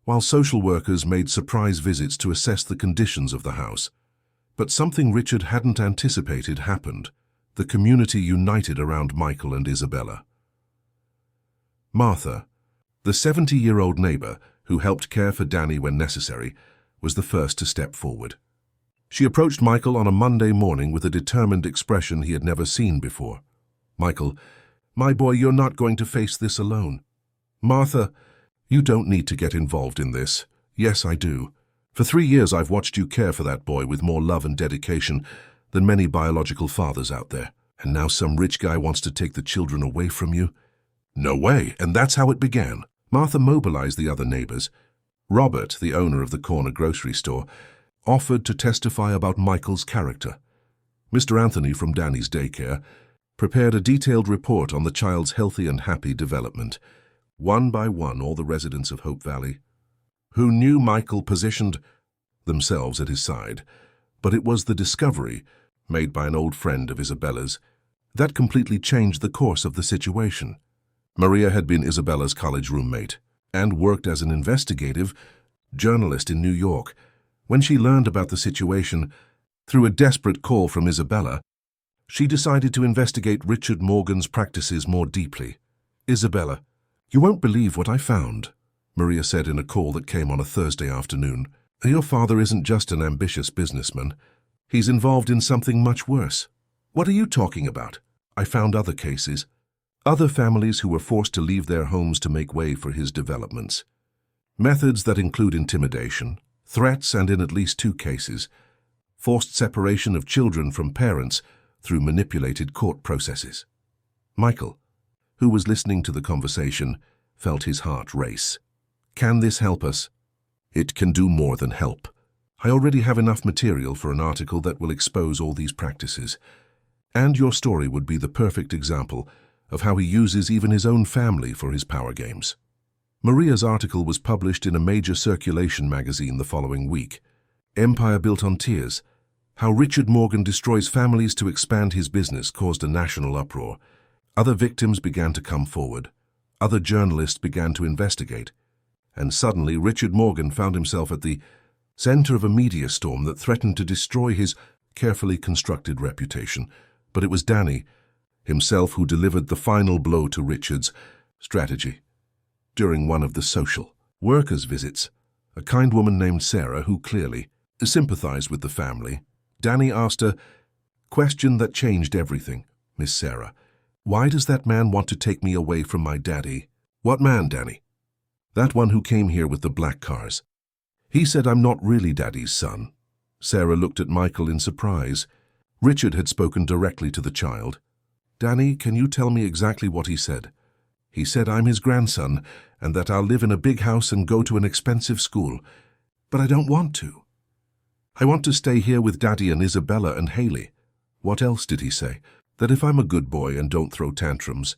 while social workers made surprise visits to assess the conditions of the house. But something Richard hadn't anticipated happened. The community united around Michael and Isabella. Martha, the 70-year-old neighbor who helped care for Danny when necessary, was the first to step forward. She approached Michael on a Monday morning with a determined expression he had never seen before. Michael, my boy, you're not going to face this alone. Martha, you don't need to get involved in this. Yes, I do. For 3 years I've watched you care for that boy with more love and dedication than many biological fathers out there. And now some rich guy wants to take the children away from you? No way, and that's how it began. Martha mobilized the other neighbors. Robert, the owner of the corner grocery store, offered to testify about Michael's character. Mr. Anthony from Danny's daycare prepared a detailed report on the child's healthy and happy development. One by one, all the residents of Hope Valley, who knew Michael, positioned themselves at his side. But it was the discovery, made by an old friend of Isabella's, that completely changed the course of the situation. Maria had been Isabella's college roommate and worked as an investigative journalist in New York. When she learned about the situation, through a desperate call from Isabella, she decided to investigate Richard Morgan's practices more deeply. "Isabella, you won't believe what I found," Maria said in a call that came on a Thursday afternoon. "Your father isn't just an ambitious businessman. He's involved in something much worse." "What are you talking about?" "I found other cases. Other families who were forced to leave their homes to make way for his developments. Methods that include intimidation, threats, and in at least 2 cases, forced separation of children from parents through manipulated court processes." Michael, who was listening to the conversation, felt his heart race. "Can this help us?" "It can do more than help. I already have enough material for an article that will expose all these practices. And your story would be the perfect example of how he uses even his own family for his power games." Maria's article was published in a major circulation magazine the following week. Empire Built on Tears. How Richard Morgan Destroys Families to Expand His Business caused a national uproar. Other victims began to come forward. Other journalists began to investigate. And suddenly Richard Morgan found himself at the center of a media storm that threatened to destroy his carefully constructed reputation. But it was Danny himself who delivered the final blow to Richard's strategy. During one of the social workers' visits, a kind woman named Sarah, who clearly sympathized with the family, Danny asked a question that changed everything. "Miss Sarah, why does that man want to take me away from my daddy?" "What man, Danny?" "That one who came here with the black cars. He said I'm not really Daddy's son." Sarah looked at Michael in surprise. Richard had spoken directly to the child. "Danny, can you tell me exactly what he said?" "He said I'm his grandson and that I'll live in a big house and go to an expensive school. But I don't want to. I want to stay here with Daddy and Isabella and Haley." "What else did he say?" "That if I'm a good boy and don't throw tantrums,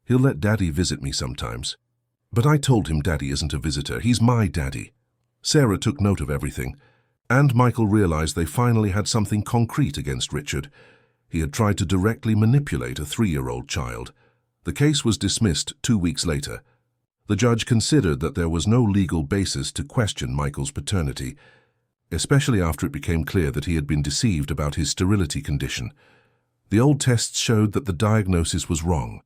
he'll let Daddy visit me sometimes. But I told him Daddy isn't a visitor, he's my daddy." Sarah took note of everything, and Michael realized they finally had something concrete against Richard. He had tried to directly manipulate a 3-year-old child. The case was dismissed 2 weeks later. The judge considered that there was no legal basis to question Michael's paternity, especially after it became clear that he had been deceived about his sterility condition. The old tests showed that the diagnosis was wrong,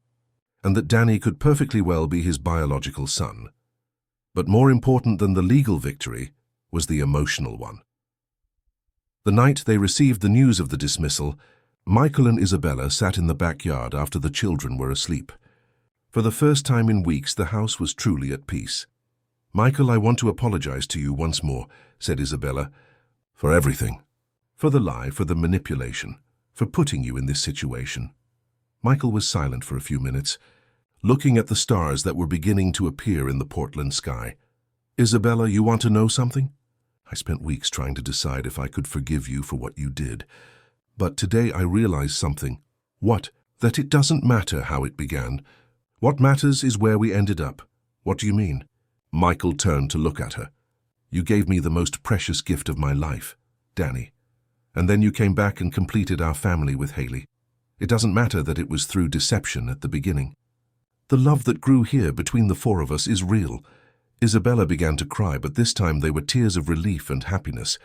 and that Danny could perfectly well be his biological son. But more important than the legal victory was the emotional one. The night they received the news of the dismissal, Michael and Isabella sat in the backyard after the children were asleep. For the first time in weeks, the house was truly at peace. "Michael, I want to apologize to you once more," said Isabella. "For everything. For the lie, for the manipulation, for putting you in this situation." Michael was silent for a few minutes, looking at the stars that were beginning to appear in the Portland sky. "Isabella, you want to know something? I spent weeks trying to decide if I could forgive you for what you did. But today I realized something." "What?" "That it doesn't matter how it began. What matters is where we ended up." "What do you mean?" Michael turned to look at her. "You gave me the most precious gift of my life, Danny. And then you came back and completed our family with Haley. It doesn't matter that it was through deception at the beginning. The love that grew here between the 4 of us is real." Isabella began to cry, but this time they were tears of relief and happiness.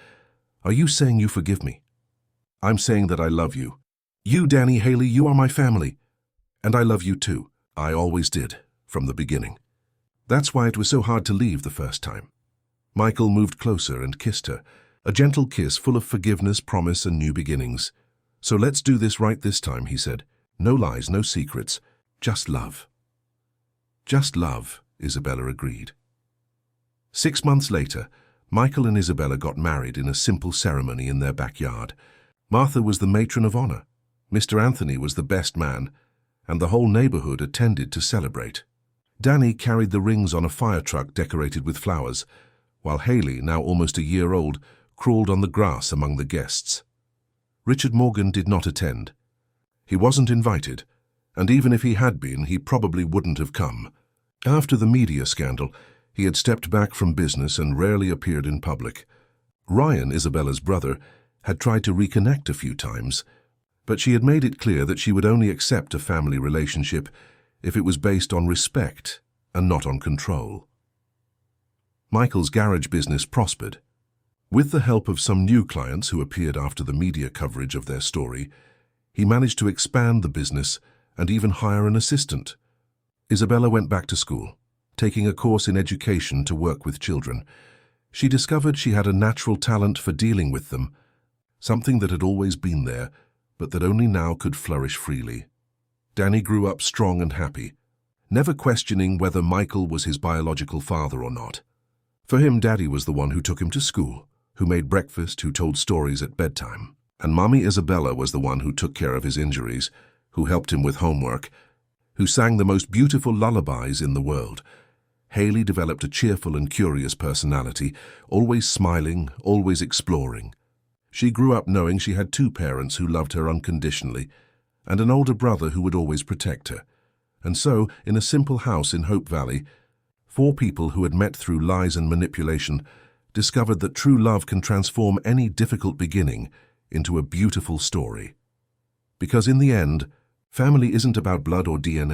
"Are you saying you forgive me?" "I'm saying that I love you. You, Danny, Haley, you are my family. And I love you too. I always did, from the beginning. That's why it was so hard to leave the first time." Michael moved closer and kissed her, a gentle kiss full of forgiveness, promise, and new beginnings. "So let's do this right this time," he said. "No lies, no secrets, just love." "Just love," Isabella agreed. 6 months later, Michael and Isabella got married in a simple ceremony in their backyard. Martha was the matron of honor. Mr. Anthony was the best man, and the whole neighborhood attended to celebrate. Danny carried the rings on a fire truck decorated with flowers, while Haley, now almost a year old, crawled on the grass among the guests. Richard Morgan did not attend. He wasn't invited, and even if he had been, he probably wouldn't have come. After the media scandal, he had stepped back from business and rarely appeared in public. Ryan, Isabella's brother, had tried to reconnect a few times, but she had made it clear that she would only accept a family relationship if it was based on respect and not on control. Michael's garage business prospered. With the help of some new clients who appeared after the media coverage of their story, he managed to expand the business and even hire an assistant. Isabella went back to school, taking a course in education to work with children. She discovered she had a natural talent for dealing with them, something that had always been there, but that only now could flourish freely. Danny grew up strong and happy, never questioning whether Michael was his biological father or not. For him, Daddy was the one who took him to school, who made breakfast, who told stories at bedtime. And Mommy Isabella was the one who took care of his injuries, who helped him with homework, who sang the most beautiful lullabies in the world. Haley developed a cheerful and curious personality, always smiling, always exploring. She grew up knowing she had two parents who loved her unconditionally, and an older brother who would always protect her. And so, in a simple house in Hope Valley, 4 people who had met through lies and manipulation discovered that true love can transform any difficult beginning into a beautiful story. Because in the end, family isn't about blood or DNA.